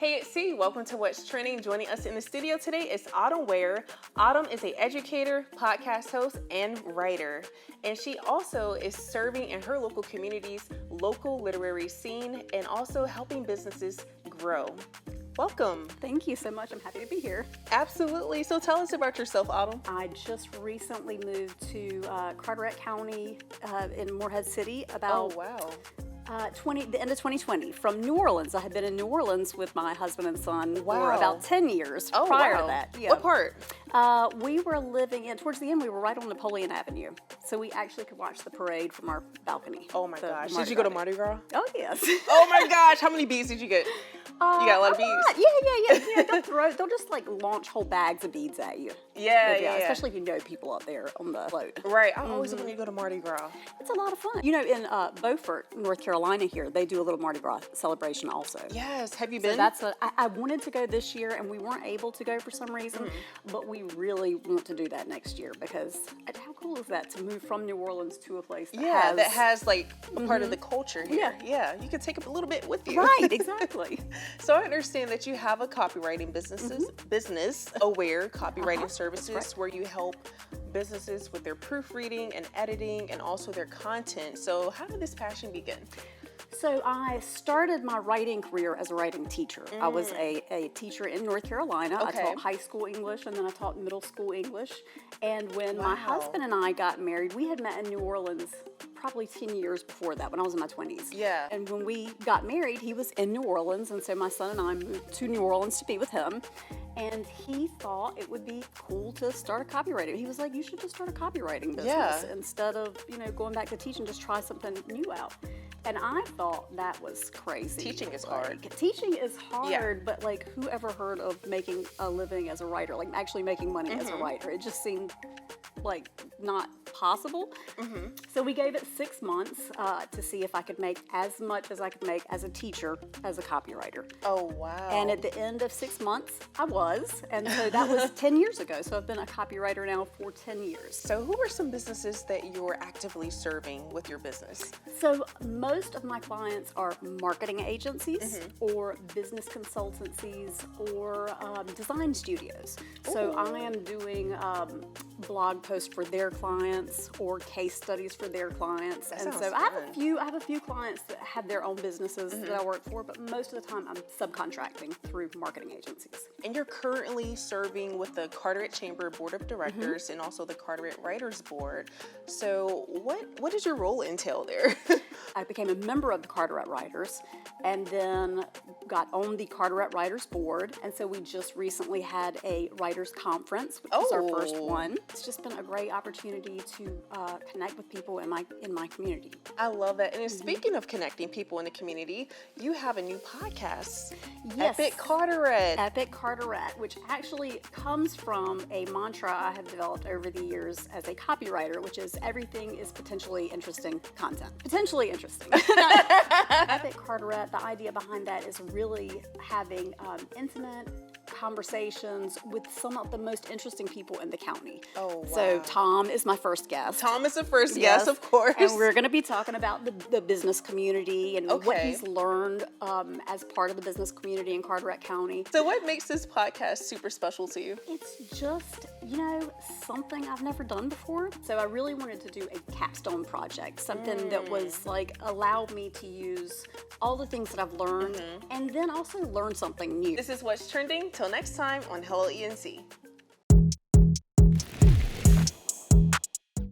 Hey, it's C. Welcome to What's Trending. Joining us in the studio today is Autumn Ware. Autumn is an educator, podcast host, and writer. And she also is serving in her local community's local literary scene and also helping businesses grow. Welcome. Thank you so much. I'm happy to be here. Absolutely. So tell us about yourself, Autumn. I just recently moved to Carteret County in Morehead City about the end of 2020 from New Orleans. I had been in New Orleans with my husband and son for about 10 years prior to that. Yeah. What part? We were living towards the end, we were right on Napoleon Avenue. So we actually could watch the parade from our balcony. Oh my gosh. Did you go to Mardi Gras? Oh, yes. Oh my gosh. How many beads did you get? You got a lot of beads? Yeah. They'll just like launch whole bags of beads at you. Yeah. Especially if you know people up there on the float. Right. I always want to go to Mardi Gras. It's a lot of fun. You know, in Beaufort, North Carolina here, they do a little Mardi Gras celebration also. Yes. Have you been? I wanted to go this year and we weren't able to go for some reason, but we really want to do that next year because how cool is that to move from New Orleans to a place that has like a part of the culture here. Yeah. You can take a little bit with you. Right, exactly. So I understand that you have a copywriting business Aware copywriting services where you help businesses with their proofreading and editing and also their content. So how did this passion begin? So I started my writing career as a writing teacher. I was a teacher in North Carolina. I taught high school English and then I taught middle school English. And when my husband and I got married, we had met in New Orleans probably 10 years before that when I was in my 20s. Yeah. And when we got married, he was in New Orleans. And so my son and I moved to New Orleans to be with him. And he thought it would be cool to start a copywriting. He was like, you should just start a copywriting business instead of, going back to teaching, just try something new out. And I thought that was crazy. Teaching is hard. Teaching is hard, but like who ever heard of making a living as a writer, like actually making money as a writer? It just seemed like not possible. So we gave it 6 months to see if I could make as much as I could make as a teacher, as a copywriter. Oh, wow. And at the end of 6 months, I was. And so that was 10 years ago. So I've been a copywriter now for 10 years. So who are some businesses that you're actively serving with your business? So most of my clients are marketing agencies or business consultancies or design studios. So I am doing blog posts for their clients or case studies for their clients. And so I have a few clients that have their own businesses that I work for, but most of the time I'm subcontracting through marketing agencies. And you're currently serving with the Carteret Chamber Board of Directors and also the Carteret Writers Board. So what does your role entail there? I became a member of the Carteret Writers and then got on the Carteret Writers Board. And so we just recently had a writers conference, which was our first one. It's just been a great opportunity to connect with people in my community. I love that. And speaking of connecting people in the community, you have a new podcast, Yes. EPIC Carteret. EPIC Carteret, which actually comes from a mantra I have developed over the years as a copywriter, which is everything is potentially interesting content. Potentially interesting. EPIC Carteret, the idea behind that is really having intimate conversations with some of the most interesting people in the county. Oh, wow. So Tom is my first guest. Tom is the first guest, of course. And we're going to be talking about the business community and what he's learned as part of the business community in Carteret County. So what makes this podcast super special to you? It's just, something I've never done before. So I really wanted to do a capstone project, something that was like allowed me to use all the things that I've learned and then also learn something new. This is What's Trending. Till next time on Hello ENC.